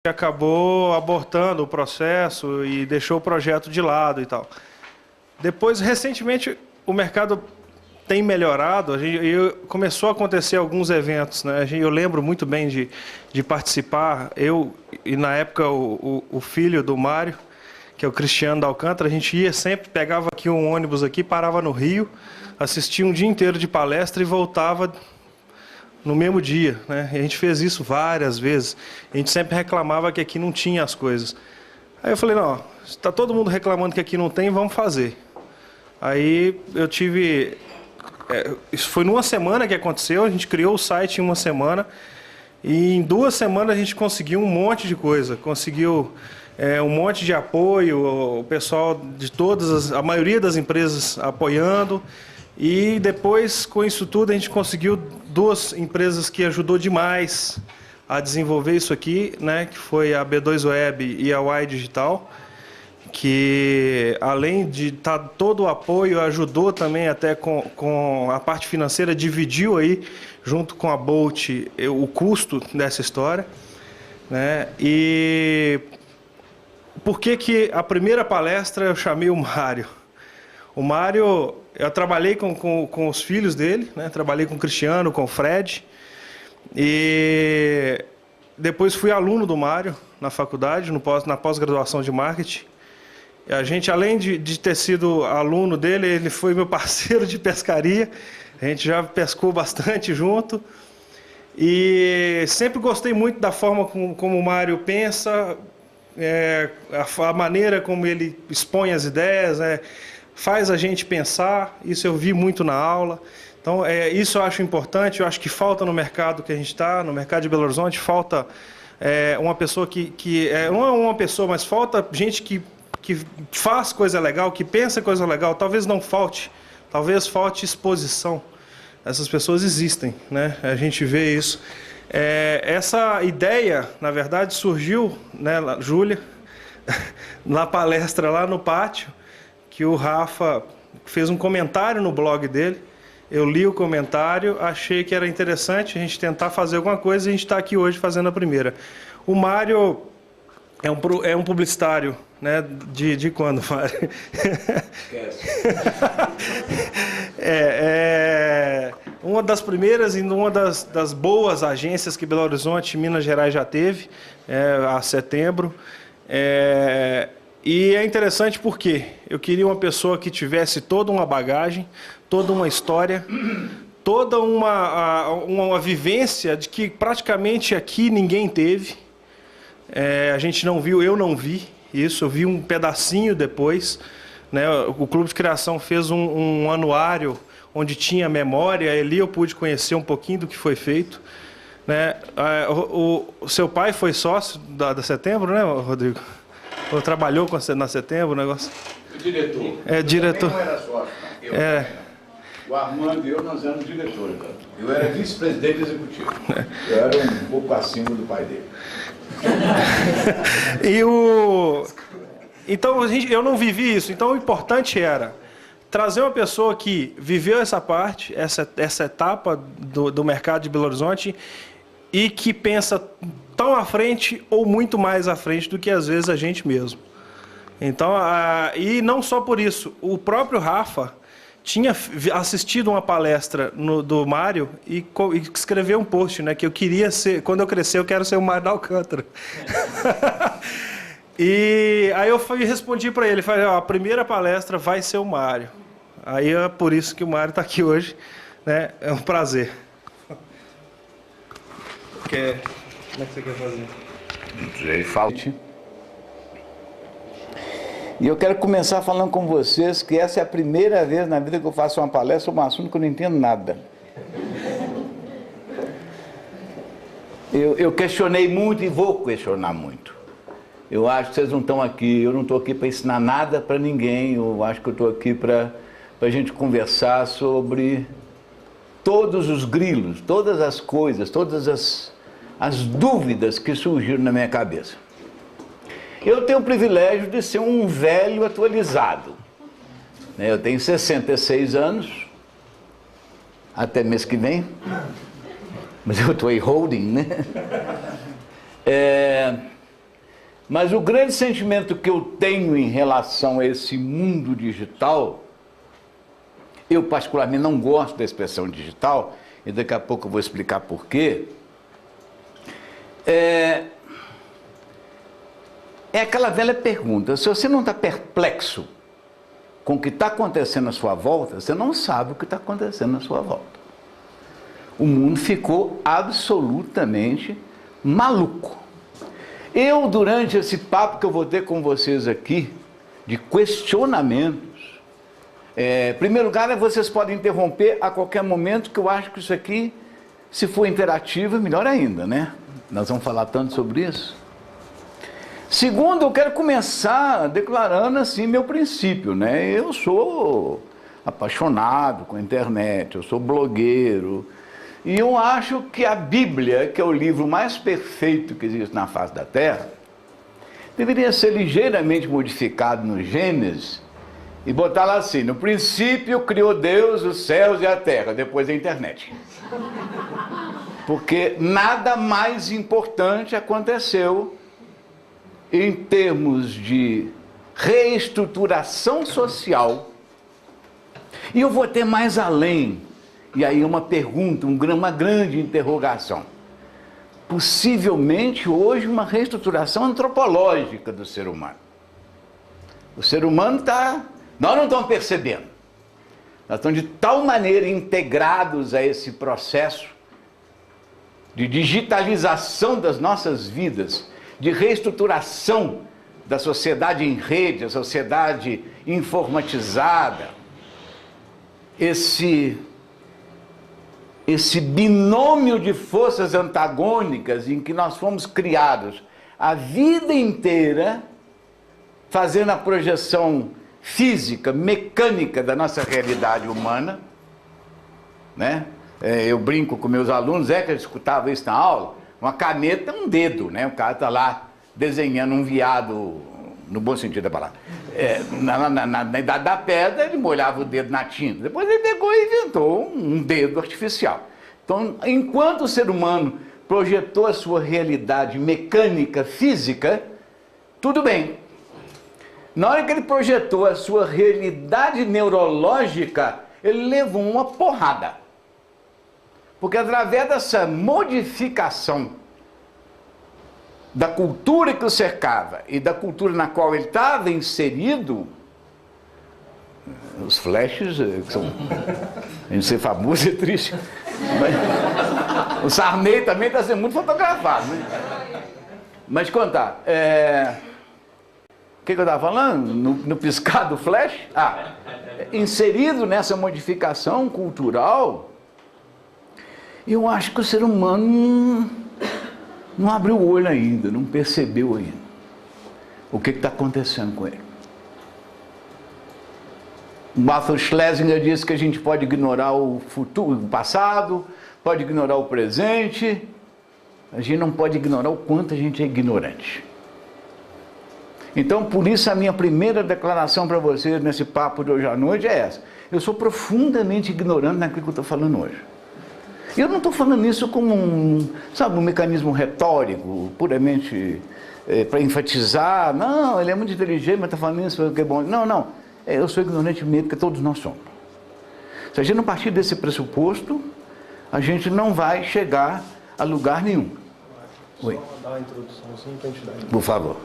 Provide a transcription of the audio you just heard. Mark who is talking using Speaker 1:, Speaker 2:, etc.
Speaker 1: acabou abortando o processo e deixou o projeto de lado e tal. Depois, recentemente, o mercado tem melhorado, começou a acontecer alguns eventos, né? Eu lembro muito bem de participar, eu e na época o filho do Mário, que é o Cristiano da Alcântara, a gente ia sempre, pegava aqui um ônibus aqui, parava no Rio, assistia um dia inteiro de palestra e voltava no mesmo dia, né? E a gente fez isso várias vezes. A gente sempre reclamava que aqui não tinha as coisas. Aí eu falei, não, está todo mundo reclamando que aqui não tem, vamos fazer. Aí eu tive... isso foi numa semana que aconteceu, a gente criou o site em uma semana, e em 2 semanas a gente conseguiu um monte de coisa, conseguiu um monte de apoio, o pessoal de todas, a maioria das empresas apoiando, e depois com isso tudo a gente conseguiu 2 empresas que ajudou demais a desenvolver isso aqui, né, que foi a B2 Web e a Y Digital, que além de estar todo o apoio, ajudou também até com a parte financeira, dividiu aí, junto com a Bolt, o custo dessa história, né? E por que a primeira palestra eu chamei o Mário? O Mário, eu trabalhei com os filhos dele, né? Trabalhei com o Cristiano, com o Fred, e depois fui aluno do Mário na faculdade, na pós-graduação de marketing. A gente, além de ter sido aluno dele, ele foi meu parceiro de pescaria. A gente já pescou bastante junto. E sempre gostei muito da forma como o Mário pensa, a maneira como ele expõe as ideias, faz a gente pensar. Isso eu vi muito na aula. Então, isso eu acho importante. Eu acho que falta no mercado que a gente está, no mercado de Belo Horizonte, falta uma pessoa não é uma pessoa, mas falta gente que faz coisa legal, que pensa coisa legal. Talvez não falte, talvez falte exposição. Essas pessoas existem, né? A gente vê isso. Essa ideia, na verdade, surgiu, né, Júlia, na palestra lá no pátio, que o Rafa fez um comentário no blog dele. Eu li o comentário, achei que era interessante a gente tentar fazer alguma coisa, e a gente está aqui hoje fazendo a primeira. O Mário é um publicitário, né? De quando, Mário?
Speaker 2: Esquece.
Speaker 1: Uma das primeiras e uma das boas agências que Belo Horizonte, Minas Gerais já teve, há setembro. E é interessante porque eu queria uma pessoa que tivesse toda uma bagagem, toda uma história, toda uma vivência de que praticamente aqui ninguém teve. A gente não viu, eu não vi isso, eu vi um pedacinho depois, né? O Clube de Criação fez um anuário onde tinha memória, ali eu pude conhecer um pouquinho do que foi feito, né? O seu pai foi sócio da Setembro, né, Rodrigo? Ou trabalhou na Setembro, o negócio?
Speaker 2: O diretor.
Speaker 1: Diretor.
Speaker 2: Eu não era sócio, não. O Armando e eu, nós éramos diretores. Eu era vice-presidente executivo. Eu era um pouco acima do pai dele.
Speaker 1: Então, eu não vivi isso. Então, o importante era trazer uma pessoa que viveu essa parte, essa etapa do mercado de Belo Horizonte, e que pensa tão à frente ou muito mais à frente do que às vezes a gente mesmo. Então, e não só por isso, o próprio Rafa tinha assistido uma palestra do Mário e escreveu um post, né, que eu queria ser, quando eu crescer, eu quero ser o Mário da Alcântara. E aí eu respondi para ele, falei, a primeira palestra vai ser o Mário. Aí é por isso que o Mário está aqui hoje, né? É um prazer. Como é que você quer fazer?
Speaker 2: Falte. E eu quero começar falando com vocês que essa é a primeira vez na vida que eu faço uma palestra sobre um assunto que eu não entendo nada. Eu questionei muito e vou questionar muito. Eu acho que vocês não estão aqui, eu não estou aqui para ensinar nada para ninguém, eu acho que eu estou aqui para a gente conversar sobre todos os grilos, todas as coisas, todas as dúvidas que surgiram na minha cabeça. Eu tenho o privilégio de ser um velho atualizado. Eu tenho 66 anos, até mês que vem, mas eu estou aí holding, né? Mas o grande sentimento que eu tenho em relação a esse mundo digital, eu particularmente não gosto da expressão digital, e daqui a pouco eu vou explicar por quê, é aquela velha pergunta: se você não está perplexo com o que está acontecendo à sua volta, você não sabe o que está acontecendo à sua volta. O mundo ficou absolutamente maluco. Eu, durante esse papo que eu vou ter com vocês aqui, de questionamentos, em primeiro lugar, vocês podem interromper a qualquer momento, que eu acho que isso aqui, se for interativo, é melhor ainda, né? Nós vamos falar tanto sobre isso. Segundo, eu quero começar declarando assim meu princípio, né? Eu sou apaixonado com a internet, eu sou blogueiro, e eu acho que a Bíblia, que é o livro mais perfeito que existe na face da Terra, deveria ser ligeiramente modificado no Gênesis e botar lá assim: no princípio criou Deus os céus e a terra, depois a internet. Porque nada mais importante aconteceu em termos de reestruturação social. E eu vou até mais além, e aí uma pergunta, uma grande interrogação. Possivelmente hoje uma reestruturação antropológica do ser humano. O ser humano está... Nós não estamos percebendo. Nós estamos de tal maneira integrados a esse processo de digitalização das nossas vidas, de reestruturação da sociedade em rede, a sociedade informatizada, esse binômio de forças antagônicas em que nós fomos criados a vida inteira, fazendo a projeção física, mecânica da nossa realidade humana, né? Eu brinco com meus alunos, que eu escutava isso na aula, uma caneta é um dedo, né? O cara está lá desenhando um veado, no bom sentido da palavra. Na Idade da Pedra, ele molhava o dedo na tinta. Depois ele pegou e inventou um dedo artificial. Então, enquanto o ser humano projetou a sua realidade mecânica, física, tudo bem. Na hora que ele projetou a sua realidade neurológica, ele levou uma porrada. Porque através dessa modificação da cultura que o cercava e da cultura na qual ele estava inserido, os flashes, que são... a gente ser famoso é triste. Mas, o Sarney também está sendo muito fotografado, né? Mas contar, o que eu estava falando? No piscar do flash? Inserido nessa modificação cultural, eu acho que o ser humano não abriu o olho ainda, não percebeu ainda o que está acontecendo com ele. O Arthur Schlesinger disse que a gente pode ignorar o futuro, o passado, pode ignorar o presente, a gente não pode ignorar o quanto a gente é ignorante. Então, por isso a minha primeira declaração para vocês nesse papo de hoje à noite é essa: eu sou profundamente ignorante naquilo que eu estou falando hoje. Eu não estou falando isso como um mecanismo retórico, puramente para enfatizar. Não, ele é muito inteligente, mas está falando isso porque é bom. Não. Eu sou ignorante mesmo, porque todos nós somos. Se a gente não partir desse pressuposto, a gente não vai chegar a lugar nenhum.
Speaker 1: Só dar uma introduçãozinha para a gente dar.
Speaker 2: Por favor.